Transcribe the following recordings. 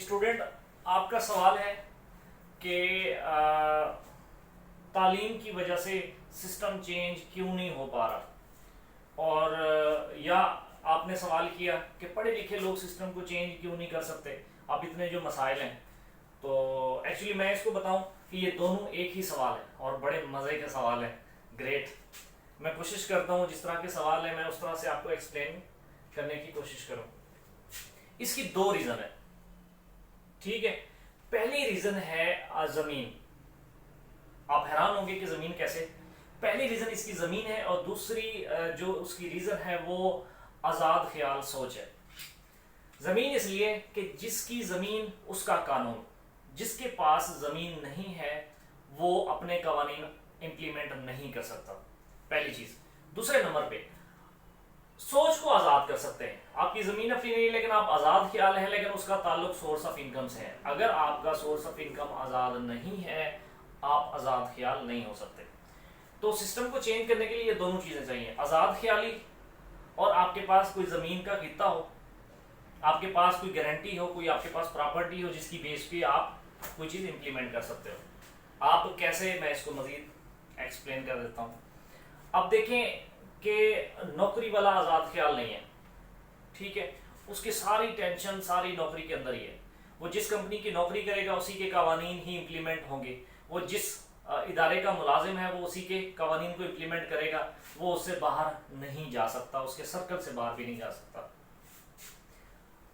Student آپ کا سوال ہے کہ تعلیم کی وجہ سے سسٹم چینج کیوں نہیں ہو پا رہا، اور یا آپ نے سوال کیا کہ پڑھے لکھے لوگ سسٹم کو چینج کیوں نہیں کر سکتے، اب اتنے جو مسائل ہیں۔ تو ایکچولی میں اس کو بتاؤں کہ یہ دونوں ایک ہی سوال ہے اور بڑے مزے کے سوال ہیں۔ گریٹ، میں کوشش کرتا ہوں جس طرح کے سوال ہیں میں اس طرح سے آپ کو ایکسپلین کرنے کی کوشش کروں۔ اس کی دو ریزن ہے، ٹھیک ہے۔ پہلی ریزن ہے زمین۔ آپ حیران ہوں گے کہ زمین کیسے؟ پہلی ریزن اس کی زمین ہے، اور دوسری جو اس کی ریزن ہے وہ آزاد خیال سوچ ہے۔ زمین اس لیے کہ جس کی زمین اس کا قانون، جس کے پاس زمین نہیں ہے وہ اپنے قوانین امپلیمنٹ نہیں کر سکتا، پہلی چیز۔ دوسرے نمبر پہ سوچ کو آزاد کر سکتے ہیں۔ آپ کی زمین اپنی نہیں لیکن آپ آزاد خیال ہے، لیکن اس کا تعلق سورس آف انکم سے ہے۔ اگر آپ کا سورس آف انکم آزاد نہیں ہے آپ آزاد خیال نہیں ہو سکتے۔ تو سسٹم کو چینج کرنے کے لیے یہ دونوں چیزیں چاہیے، آزاد خیالی اور آپ کے پاس کوئی زمین کا خطہ ہو، آپ کے پاس کوئی گارنٹی ہو، کوئی آپ کے پاس پراپرٹی ہو جس کی بیس پہ آپ کوئی چیز امپلیمنٹ کر سکتے ہو۔ آپ کیسے، میں اس کو مزید ایکسپلین کر دیتا ہوں۔ اب دیکھیں کہ نوکری والا آزاد خیال نہیں ہے، ٹھیک ہے، اس کی ساری ٹینشن ساری نوکری کے اندر ہی ہے۔ وہ جس کمپنی کی نوکری کرے گا اسی کے قوانین ہی امپلیمنٹ ہوں گے، وہ جس ادارے کا ملازم ہے وہ اسی کے قوانین کو امپلیمنٹ کرے گا، وہ اس سے باہر نہیں جا سکتا، اس کے سرکل سے باہر بھی نہیں جا سکتا۔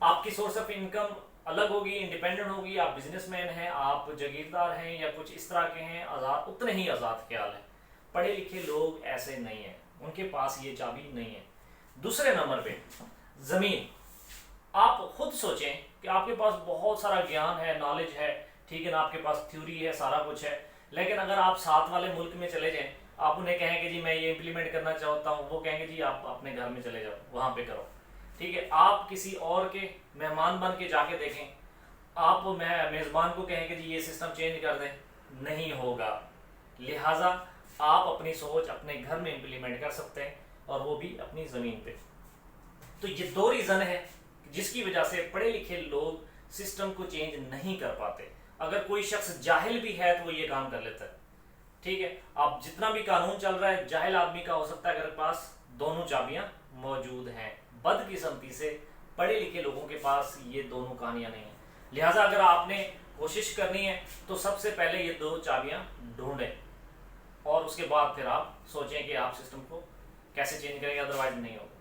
آپ کی سورس آف انکم الگ ہوگی، انڈیپینڈنٹ ہوگی، آپ بزنس مین ہیں، آپ جاگیردار ہیں یا کچھ اس طرح کے ہیں، آزاد اتنے ہی آزاد خیال ہیں۔ پڑھے لکھے لوگ ایسے نہیں ہیں، ان کے پاس یہ چابی نہیں ہے۔ دوسرے نمبر پہ زمین، آپ خود سوچیں کہ آپ کے پاس بہت سارا گیان ہے، نالج ہے، ٹھیک ہے نا، آپ کے پاس تھیوری ہے، سارا کچھ ہے، لیکن اگر آپ ساتھ والے ملک میں چلے جائیں، آپ انہیں کہیں کہ جی میں یہ امپلیمنٹ کرنا چاہتا ہوں، وہ کہیں گے جی آپ اپنے گھر میں چلے جاؤ وہاں پہ کرو، ٹھیک ہے۔ آپ کسی اور کے مہمان بن کے جا کے دیکھیں، آپ میزبان کو کہیں کہ جی یہ سسٹم چینج کر دیں، نہیں ہوگا۔ لہٰذا آپ اپنی سوچ اپنے گھر میں امپلیمنٹ کر سکتے ہیں، اور وہ بھی اپنی زمین پہ۔ تو یہ دو ریزن ہے جس کی وجہ سے پڑھے لکھے لوگ سسٹم کو چینج نہیں کر پاتے۔ اگر کوئی شخص جاہل بھی ہے تو وہ یہ کام کر لیتا ہے، ٹھیک ہے۔ اب جتنا بھی قانون چل رہا ہے جاہل آدمی کا ہو سکتا ہے اگر پاس دونوں چابیاں موجود ہیں۔ بدقسمتی سے پڑھے لکھے لوگوں کے پاس یہ دونوں کہانیاں نہیں ہیں۔ لہٰذا اگر آپ نے کوشش کرنی ہے تو سب سے پہلے یہ دو چابیاں ڈھونڈیں، اور اس کے بعد پھر آپ سوچیں کہ آپ سسٹم کو کیسے چینج کریں گے، ادروائز نہیں ہوگا۔